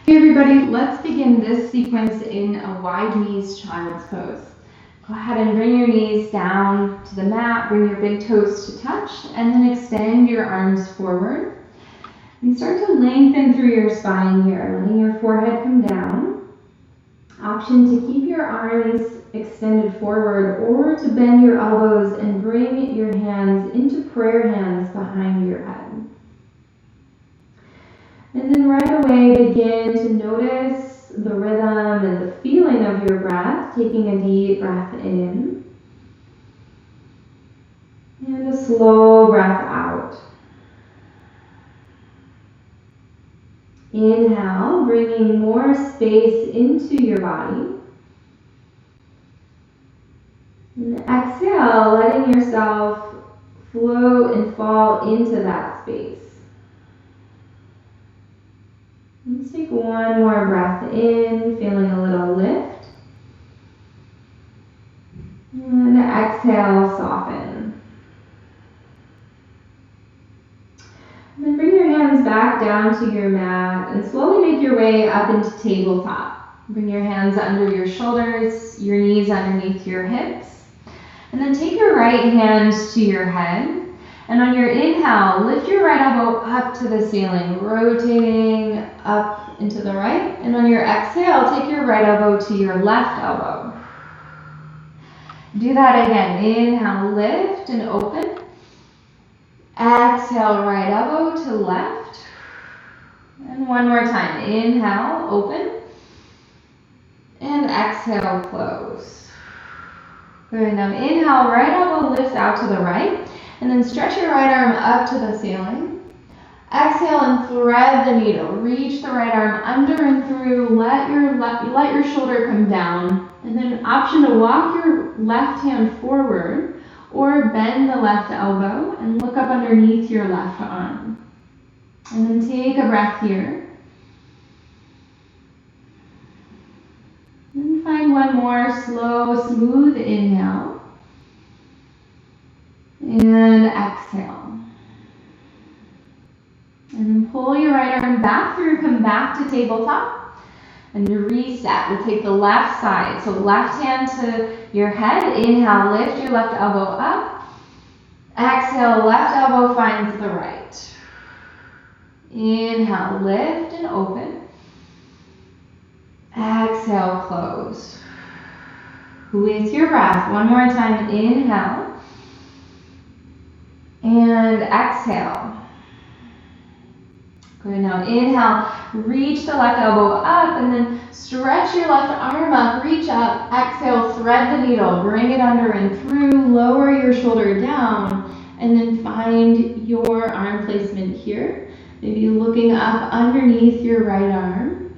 Hey everybody, let's begin this sequence in a wide knees child's pose. Go ahead and bring your knees down to the mat, bring your big toes to touch, and then extend your arms forward. And start to lengthen through your spine here, letting your forehead come down. Option to keep your arms extended forward or to bend your elbows and bring your hands into prayer hands behind your head. And then right away begin to notice the rhythm and the feeling of your breath, taking a deep breath in and a slow breath out. Inhale, bringing more space into your body. And exhale, letting yourself float and fall into that space. Let's take one more breath in, feeling a little lift. And exhale, soften. And then bring your hands back down to your mat and slowly make your way up into tabletop. Bring your hands under your shoulders, your knees underneath your hips. And then take your right hand to your head. And on your inhale, lift your right elbow up to the ceiling, rotating up into the right. And on your exhale, take your right elbow to your left elbow. Do that again. Inhale, lift and open. Exhale, right elbow to left. And one more time. Inhale, open. And exhale, close. Good. Now inhale, right elbow lifts out to the right. And then stretch your right arm up to the ceiling. Exhale and thread the needle. Reach the right arm under and through. Let your shoulder come down. And then option to walk your left hand forward or bend the left elbow and look up underneath your left arm. And then take a breath here. And find one more slow, smooth inhale. And exhale. And then pull your right arm back through, come back to tabletop. And reset. We'll take the left side. So left hand to your head. Inhale, lift your left elbow up. Exhale, left elbow finds the right. Inhale, lift and open. Exhale, close. With your breath, one more time. Inhale. And exhale. Good. Now inhale, reach the left elbow up and then stretch your left arm up, reach up, exhale, thread the needle, bring it under and through, lower your shoulder down, and then find your arm placement here. Maybe looking up underneath your right arm.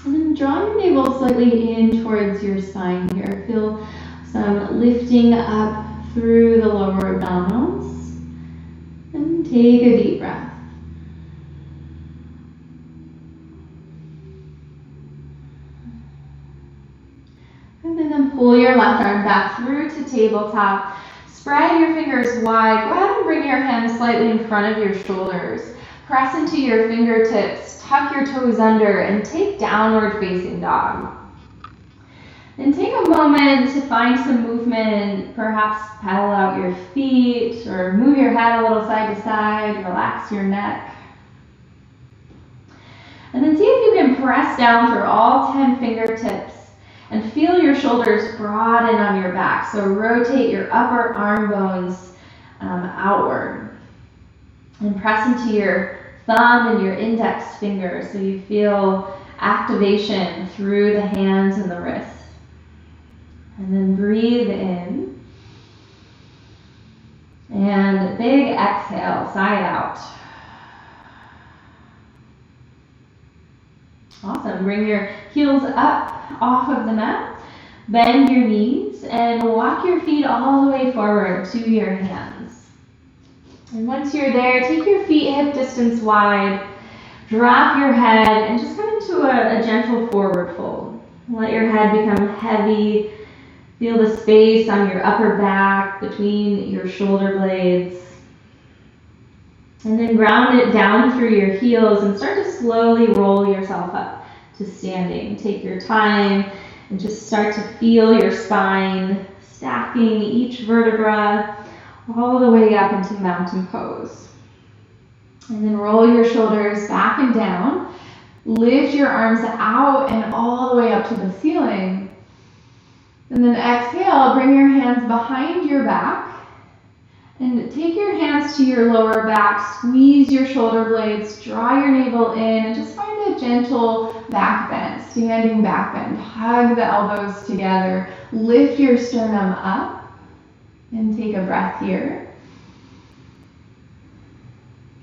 And then draw your navel slightly in towards your spine here. Feel some lifting up through the lower abdominals. And take a deep breath. And then pull your left arm back through to tabletop. Spread your fingers wide. Go ahead and bring your hands slightly in front of your shoulders. Press into your fingertips. Tuck your toes under and take downward facing dog. And take a moment to find some movement, perhaps pedal out your feet or move your head a little side to side, relax your neck. And then see if you can press down through all 10 fingertips and feel your shoulders broaden on your back. So rotate your upper arm bones outward. And press into your thumb and your index finger so you feel activation through the hands and the wrists. And then breathe in. And big exhale, side out. Awesome. Bring your heels up off of the mat. Bend your knees and walk your feet all the way forward to your hands. And once you're there, take your feet hip distance wide. Drop your head and just come into a gentle forward fold. Let your head become heavy. Feel the space on your upper back between your shoulder blades. And then ground it down through your heels and start to slowly roll yourself up to standing. Take your time and just start to feel your spine stacking each vertebra all the way up into mountain pose. And then roll your shoulders back and down. Lift your arms out and all the way up to the ceiling. And then exhale, bring your hands behind your back. And take your hands to your lower back, squeeze your shoulder blades, draw your navel in, and just find a gentle back bend, standing back bend. Hug the elbows together, lift your sternum up, and take a breath here.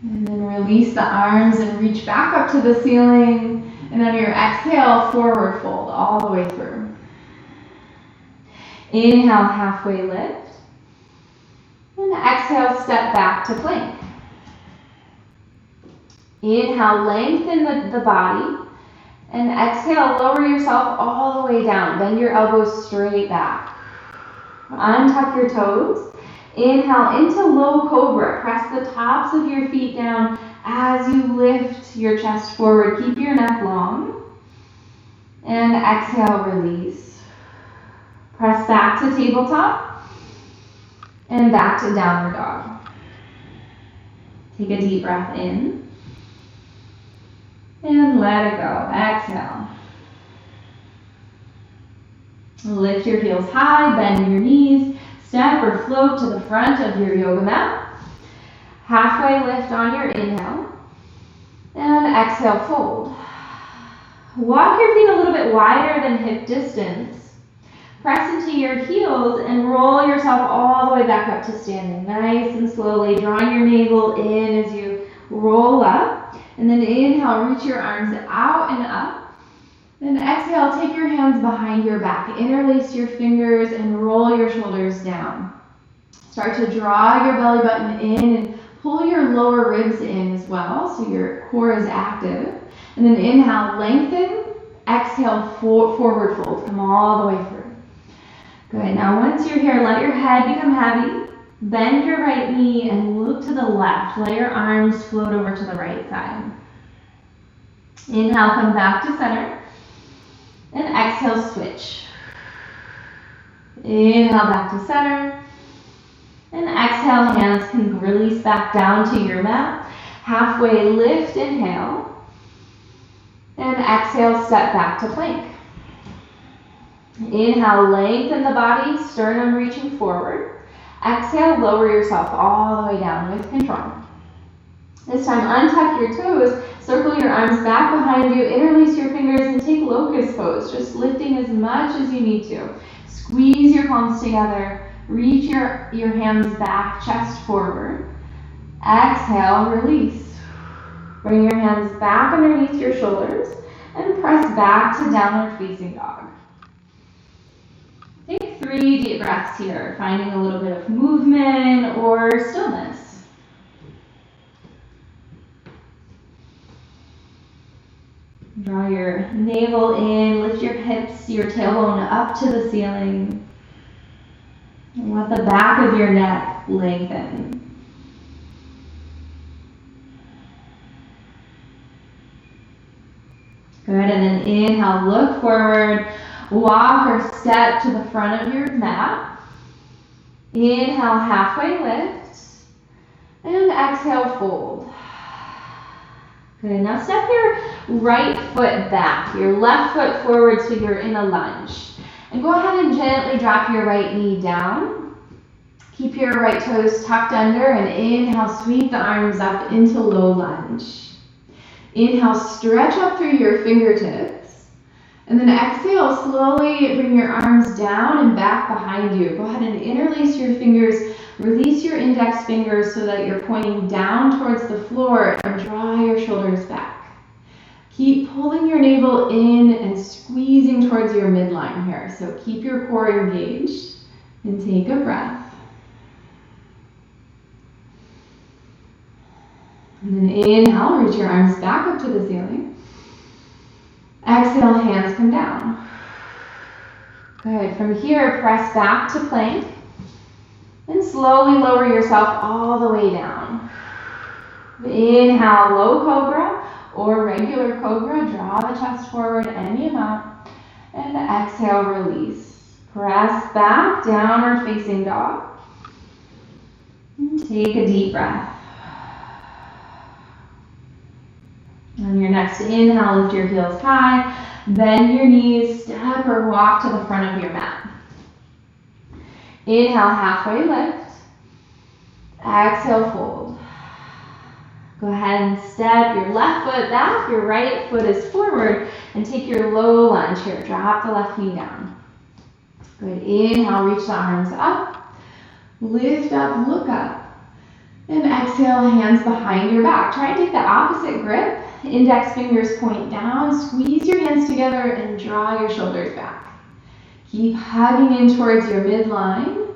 And then release the arms and reach back up to the ceiling, and on your exhale, forward fold all the way through. Inhale, halfway lift. And exhale, step back to plank. Inhale, lengthen the body. And exhale, lower yourself all the way down. Bend your elbows straight back. Untuck your toes. Inhale into low cobra. Press the tops of your feet down as you lift your chest forward. Keep your neck long. And exhale, release. Press back to tabletop. And back to downward dog. Take a deep breath in. And let it go. Exhale. Lift your heels high, bend your knees, step or float to the front of your yoga mat. Halfway lift on your inhale. And exhale, fold. Walk your feet a little bit wider than hip distance. Press into your heels and roll yourself all the way back up to standing. Nice and slowly, drawing your navel in as you roll up. And then inhale, reach your arms out and up. Then exhale, take your hands behind your back. Interlace your fingers and roll your shoulders down. Start to draw your belly button in and pull your lower ribs in as well, so your core is active. And then inhale, lengthen. Exhale, forward fold. Come all the way through. Good. Now once you're here, let your head become heavy. Bend your right knee and look to the left. Let your arms float over to the right side. Inhale, come back to center. And exhale, switch. Inhale, back to center. And exhale, hands can release back down to your mat. Halfway lift, inhale. And exhale, step back to plank. Inhale, lengthen the body, sternum reaching forward. Exhale, lower yourself all the way down with control. This time, untuck your toes, circle your arms back behind you, interlace your fingers, and take locust pose, just lifting as much as you need to. Squeeze your palms together, reach your hands back, chest forward. Exhale, release. Bring your hands back underneath your shoulders, and press back to downward facing dog. Take 3 deep breaths here, finding a little bit of movement or stillness. Draw your navel in, lift your hips, your tailbone up to the ceiling. And let the back of your neck lengthen. Good, and then inhale, look forward. Walk or step to the front of your mat. Inhale, halfway lift. And exhale, fold. Good, now step your right foot back, your left foot forward so you're in a lunge. And go ahead and gently drop your right knee down. Keep your right toes tucked under and inhale, sweep the arms up into low lunge. Inhale, stretch up through your fingertips. And then exhale, slowly bring your arms down and back behind you. Go ahead and interlace your fingers. Release your index fingers so that you're pointing down towards the floor and draw your shoulders back. Keep pulling your navel in and squeezing towards your midline here. So keep your core engaged and take a breath. And then inhale, reach your arms back up to the ceiling. Exhale, hands come down. Good. From here, press back to plank. And slowly lower yourself all the way down. Inhale, low cobra or regular cobra. Draw the chest forward any amount. And exhale, release. Press back, downward facing dog. And take a deep breath. On your next inhale, lift your heels high. Bend your knees, step or walk to the front of your mat. Inhale, halfway lift. Exhale, fold. Go ahead and step your left foot back, your right foot is forward, and take your low lunge here. Drop the left knee down. Good. Inhale, reach the arms up. Lift up, look up. And exhale, hands behind your back. Try and take the opposite grip. Index fingers point down. Squeeze your hands together and draw your shoulders back. Keep hugging in towards your midline.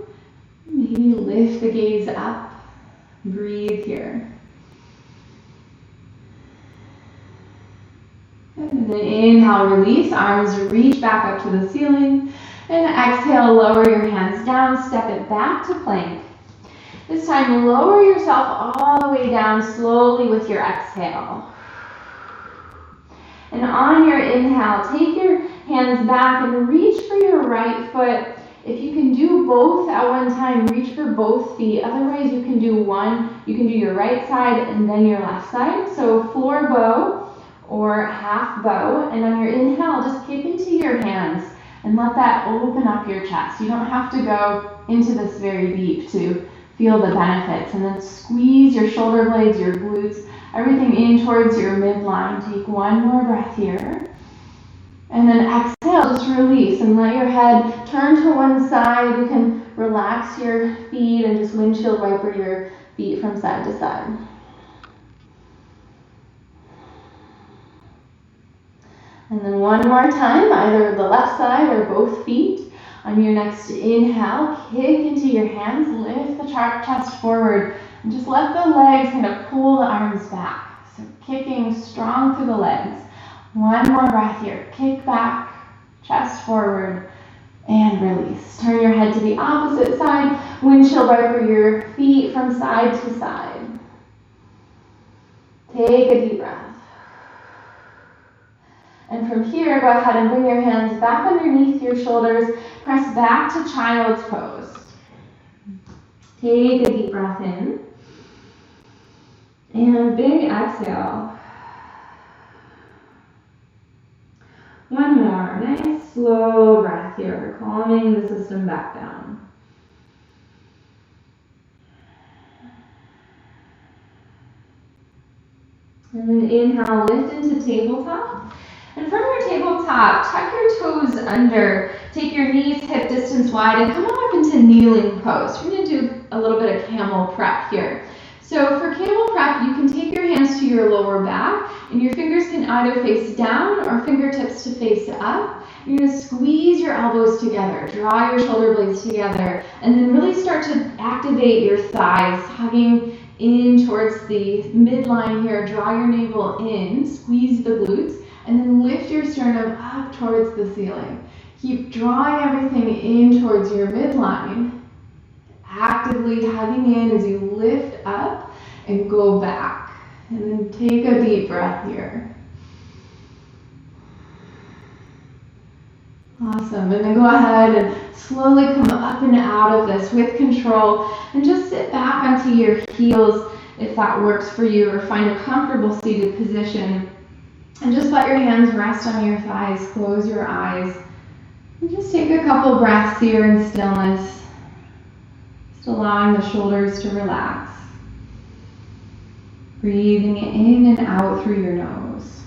Maybe lift the gaze up. Breathe here. And then inhale, release. Arms reach back up to the ceiling. And exhale, lower your hands down. Step it back to plank. This time, lower yourself all the way down slowly with your exhale. And on your inhale, take your hands back and reach for your right foot. If you can do both at one time, reach for both feet. Otherwise, you can do one. You can do your right side and then your left side. So floor bow or half bow. And on your inhale, just kick into your hands and let that open up your chest. You don't have to go into this very deep to feel the benefits. And then squeeze your shoulder blades, your glutes, everything in towards your midline. Take one more breath here. And then exhale, just release and let your head turn to one side. You can relax your feet and just windshield wiper your feet from side to side. And then one more time, either the left side or both feet. On your next inhale, kick into your hands, lift the chest forward, and just let the legs kind of pull the arms back. So kicking strong through the legs. One more breath here. Kick back, chest forward, and release. Turn your head to the opposite side. Windshield wiper your feet from side to side. Take a deep breath. And from here, go ahead and bring your hands back underneath your shoulders. Press back to child's pose. Take a deep breath in. And big exhale. One more. Nice slow breath here, calming the system back down. And then inhale, lift into tabletop. And from your tabletop, tuck your toes under, take your knees hip distance wide, and come on up into kneeling pose. We're going to do a little bit of camel prep here. So for camel prep, you can take your hands to your lower back, and your fingers can either face down or fingertips to face up. You're going to squeeze your elbows together, draw your shoulder blades together, and then really start to activate your thighs, hugging in towards the midline here. Draw your navel in, squeeze the glutes, and then lift your sternum up towards the ceiling. Keep drawing everything in towards your midline, actively hugging in as you lift up and go back. And then take a deep breath here. Awesome. And then go ahead and slowly come up and out of this with control and just sit back onto your heels if that works for you, or find a comfortable seated position. And just let your hands rest on your thighs, close your eyes, and just take a couple breaths here in stillness, just allowing the shoulders to relax. Breathing in and out through your nose.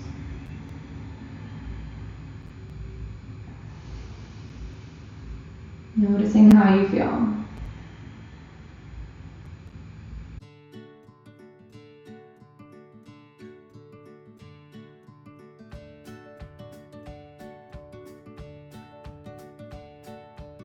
Noticing how you feel.